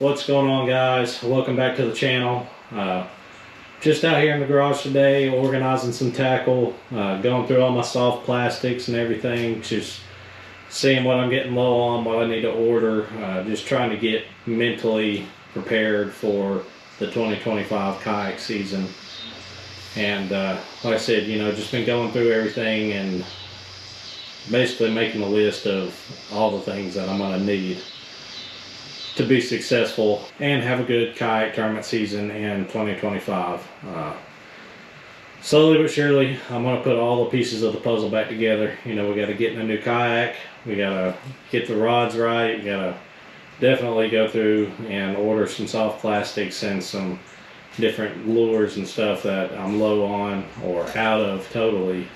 What's going on, guys? Welcome back to the channel. Just out here in the garage today organizing some tackle, going through all my soft plastics and everything, just seeing what I'm getting low on, what I need to order, just trying to get mentally prepared for the 2025 kayak season. And like I said, just been going through everything and basically making a list of all the things that I'm going to need to be successful and have a good kayak tournament season in 2025. Slowly but surely, I'm going to put all the pieces of the puzzle back together. We got to get in a new kayak, we got to get the rods right, we got to definitely go through and order some soft plastics and some different lures and stuff that I'm low on or out of totally.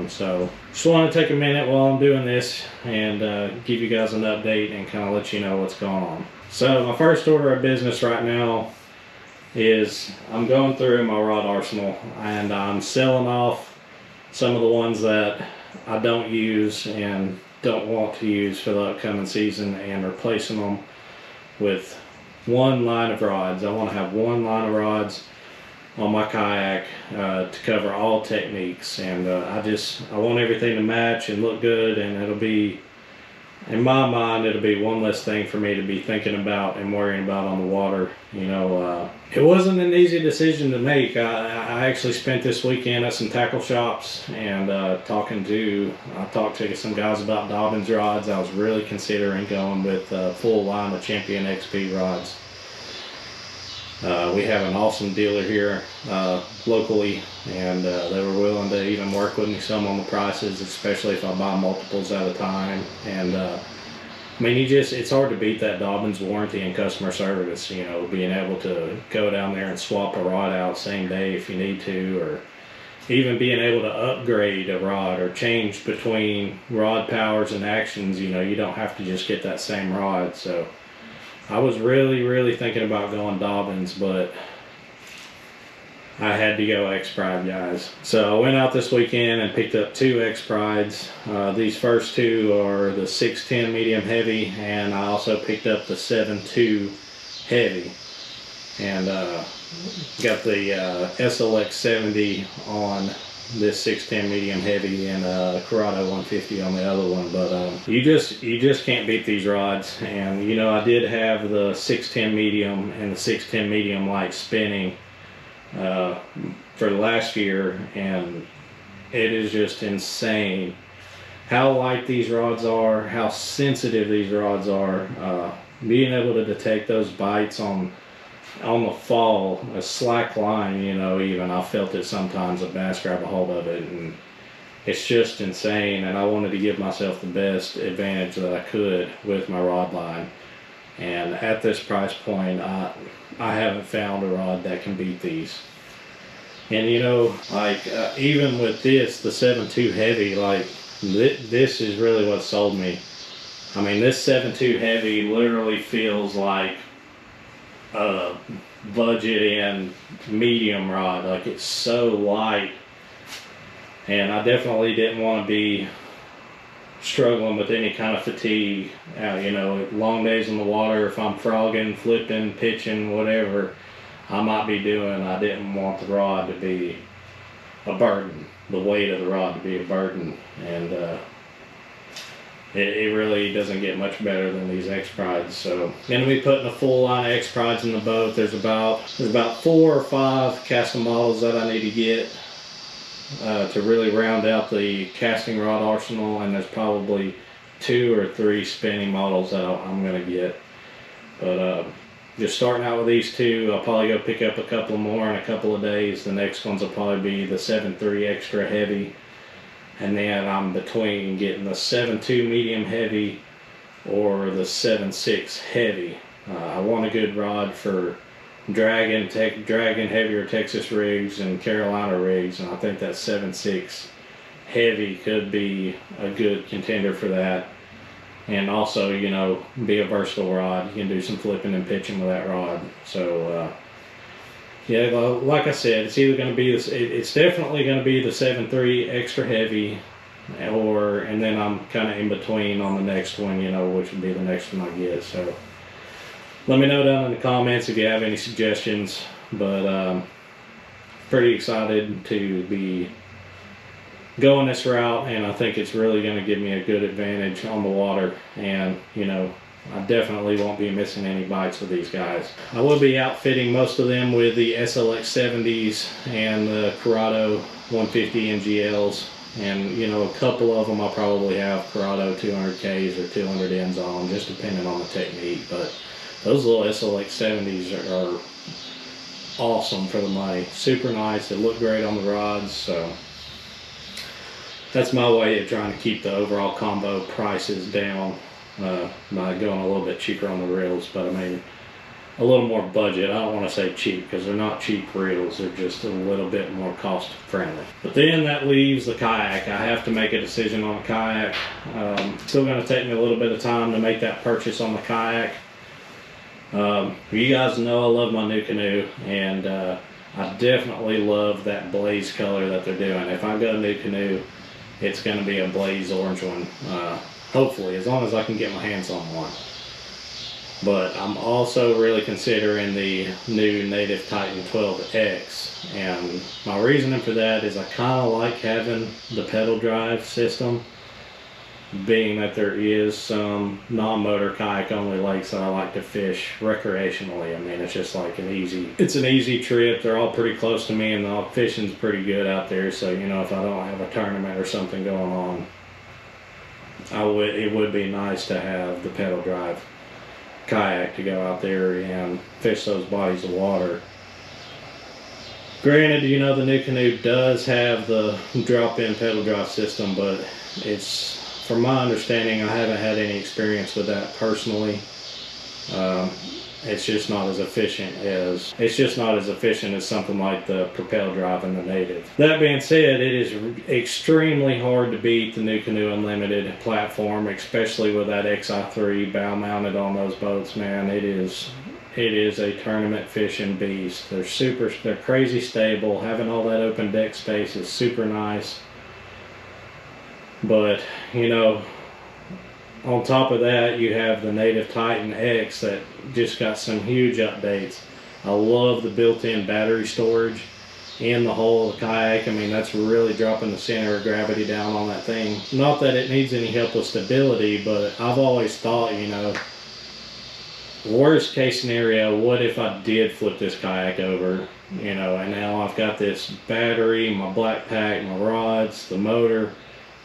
So just want to take a minute while I'm doing this and give you guys an update and kind of let you know what's going on. So my first order of business right now is I'm going through my rod arsenal and I'm selling off some of the ones that I don't use and don't want to use for the upcoming season and replacing them with one line of rods. I want to have one line of rods on my kayak to cover all techniques, and I want everything to match and look good, and it'll be, in my mind, it'll be one less thing for me to be thinking about and worrying about on the water. It wasn't an easy decision to make. I actually spent this weekend at some tackle shops and I talked to some guys about Dobbins rods. I was really considering going with a full line of Champion XP rods. We have an awesome dealer here locally, and they were willing to even work with me some on the prices, especially if I buy multiples at a time. And I mean, it's hard to beat that Dobbins warranty and customer service, being able to go down there and swap a rod out same day if you need to, or even being able to upgrade a rod or change between rod powers and actions. You don't have to just get that same rod. So I was really thinking about going Dobbins, but I had to go X-Pride, guys. So I went out this weekend and picked up two X-Prides. These first two are the 610 medium heavy, and I also picked up the 7.2 heavy. And got the SLX 70 on this 610 medium heavy and Corrado 150 on the other one. But you just can't beat these rods. And I did have the 610 medium and the 610 medium light spinning for last year, and it is just insane how light these rods are, how sensitive these rods are. Being able to detect those bites on the fall, a slack line, even I felt it sometimes, a bass grab a hold of it, and it's just insane. And I wanted to give myself the best advantage that I could with my rod line, and at this price point I haven't found a rod that can beat these. And even with this, the 7.2 heavy, this is really what sold me. I mean, this 7.2 heavy literally feels like a budget and medium rod. Like, it's so light, and I definitely didn't want to be struggling with any kind of fatigue. Long days in the water, if I'm frogging, flipping, pitching, whatever I might be doing, I didn't want the rod to be a burden, the weight of the rod to be a burden. And it really doesn't get much better than these X-Prides. So going to be putting a full line of X-Prides in the boat. There's about 4 or 5 casting models that I need to get to really round out the casting rod arsenal, and there's probably 2 or 3 spinning models that I'm going to get. But just starting out with these two. I'll probably go pick up a couple more in a couple of days. The next ones will probably be the 7.3 extra heavy, and then I'm between getting the 7.2 medium heavy or the 7.6 heavy. I want a good rod for dragging heavier Texas rigs and Carolina rigs, and I think that 7.6 heavy could be a good contender for that. And also, be a versatile rod. You can do some flipping and pitching with that rod. So yeah, like I said, it's either going to be this. It's definitely going to be the 7.3 extra heavy, and then I'm kind of in between on the next one, which would be the next one I get. So Let me know down in the comments if you have any suggestions, but pretty excited to be going this route, and I think it's really going to give me a good advantage on the water, and you know, I definitely won't be missing any bites with these guys. I will be outfitting most of them with the SLX 70s and the Corrado 150 MGLs, and you know, a couple of them I'll probably have Corrado 200Ks or 200Ns on, just depending on the technique. But those little SLX 70s are awesome for the money. Super nice. They look great on the rods, so that's my way of trying to keep the overall combo prices down by going a little bit cheaper on the reels. But I mean, a little more budget. I don't want to say cheap, because they're not cheap reels. They're just a little bit more cost friendly. But then that leaves the kayak. I have to make a decision on a kayak. Still going to take me a little bit of time to make that purchase on the kayak. You guys know I love my new canoe, and I definitely love that blaze color that they're doing. If I go new canoe, it's going to be a blaze orange one, hopefully, as long as I can get my hands on one. But I'm also really considering the new Native Titan 12X, and my reasoning for that is I kind of like having the pedal drive system, being that there is some non-motor kayak only lakes that I like to fish recreationally. I mean, it's just like an easy trip. They're all pretty close to me, and the fishing's pretty good out there. So, you know, if I don't have a tournament or something going on, it would be nice to have the pedal drive kayak to go out there and fish those bodies of water. Granted, you know, the new canoe does have the drop-in pedal drive system, but from my understanding, I haven't had any experience with that personally. It's just not as efficient as something like the propel drive and the Native. That being said, it is extremely hard to beat the New Canoe Unlimited platform, especially with that XI3 bow mounted on those boats. Man, it is a tournament fishing beast. They're crazy stable. Having all that open deck space is super nice. But, you know, on top of that, you have the Native Titan X that just got some huge updates. I love the built-in battery storage in the hull of the kayak. I mean, that's really dropping the center of gravity down on that thing. Not that it needs any help with stability, but I've always thought, you know, worst case scenario, what if I did flip this kayak over, you know, and now I've got this battery, my black pack, my rods, the motor,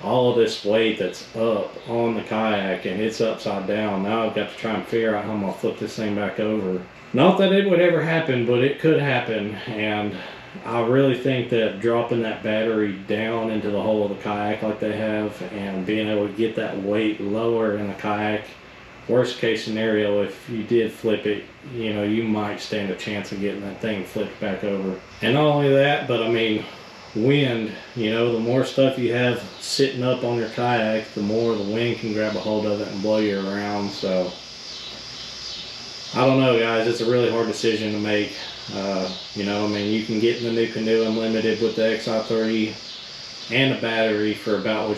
all of this weight that's up on the kayak, and it's upside down. Now I've got to try and figure out how I'm going to flip this thing back over. Not that it would ever happen, but it could happen. And I really think that dropping that battery down into the hull of the kayak like they have, and being able to get that weight lower in the kayak, worst case scenario, if you did flip it, you know, you might stand a chance of getting that thing flipped back over. And not only that, but I mean, wind, you know, the more stuff you have sitting up on your kayak, the more the wind can grab a hold of it and blow you around. So I don't know, guys, it's a really hard decision to make. You know, I mean, you can get in the New Canoe Unlimited with the XI3 and a battery for about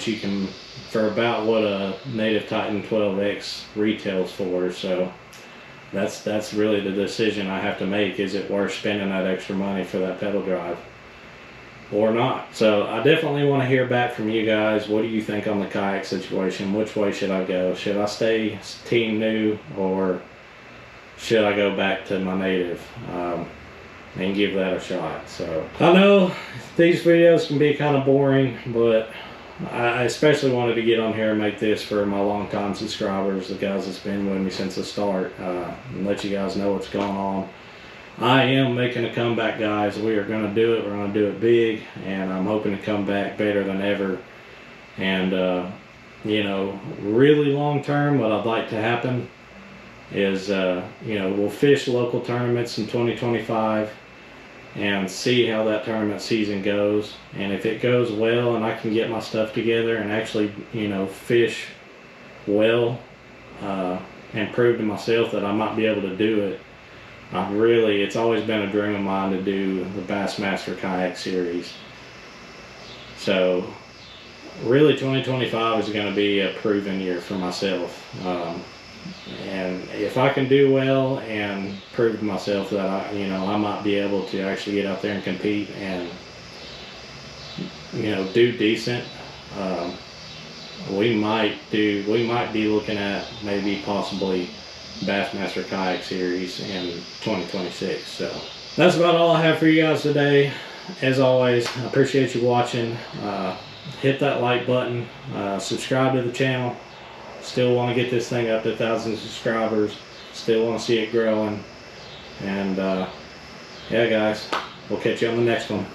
what a Native Titan 12X retails for. So that's really the decision I have to make. Is it worth spending that extra money for that pedal drive or not? So I definitely want to hear back from you guys. What do you think on the kayak situation? Which way should I go? Should I stay team new, or should I go back to my Native and give that a shot? So I know these videos can be kind of boring, but I especially wanted to get on here and make this for my longtime subscribers, the guys that's been with me since the start, and let you guys know what's going on. I am making a comeback, guys. We are going to do it. We're going to do it big, and I'm hoping to come back better than ever. And, you know, really long term, what I'd like to happen is, you know, we'll fish local tournaments in 2025 and see how that tournament season goes. And if it goes well and I can get my stuff together and actually, you know, fish well, and prove to myself that I might be able to do it, it's always been a dream of mine to do the Bassmaster Kayak Series. So really 2025 is going to be a proven year for myself. And if I can do well and prove to myself that I might be able to actually get out there and compete and do decent, we might be looking at maybe possibly Bassmaster Kayak Series in 2026. So that's about all I have for you guys today. As always, I appreciate you watching. Hit that like button, subscribe to the channel. Still want to get this thing up to 1,000 subscribers. Still want to see it growing. And yeah, guys, we'll catch you on the next one.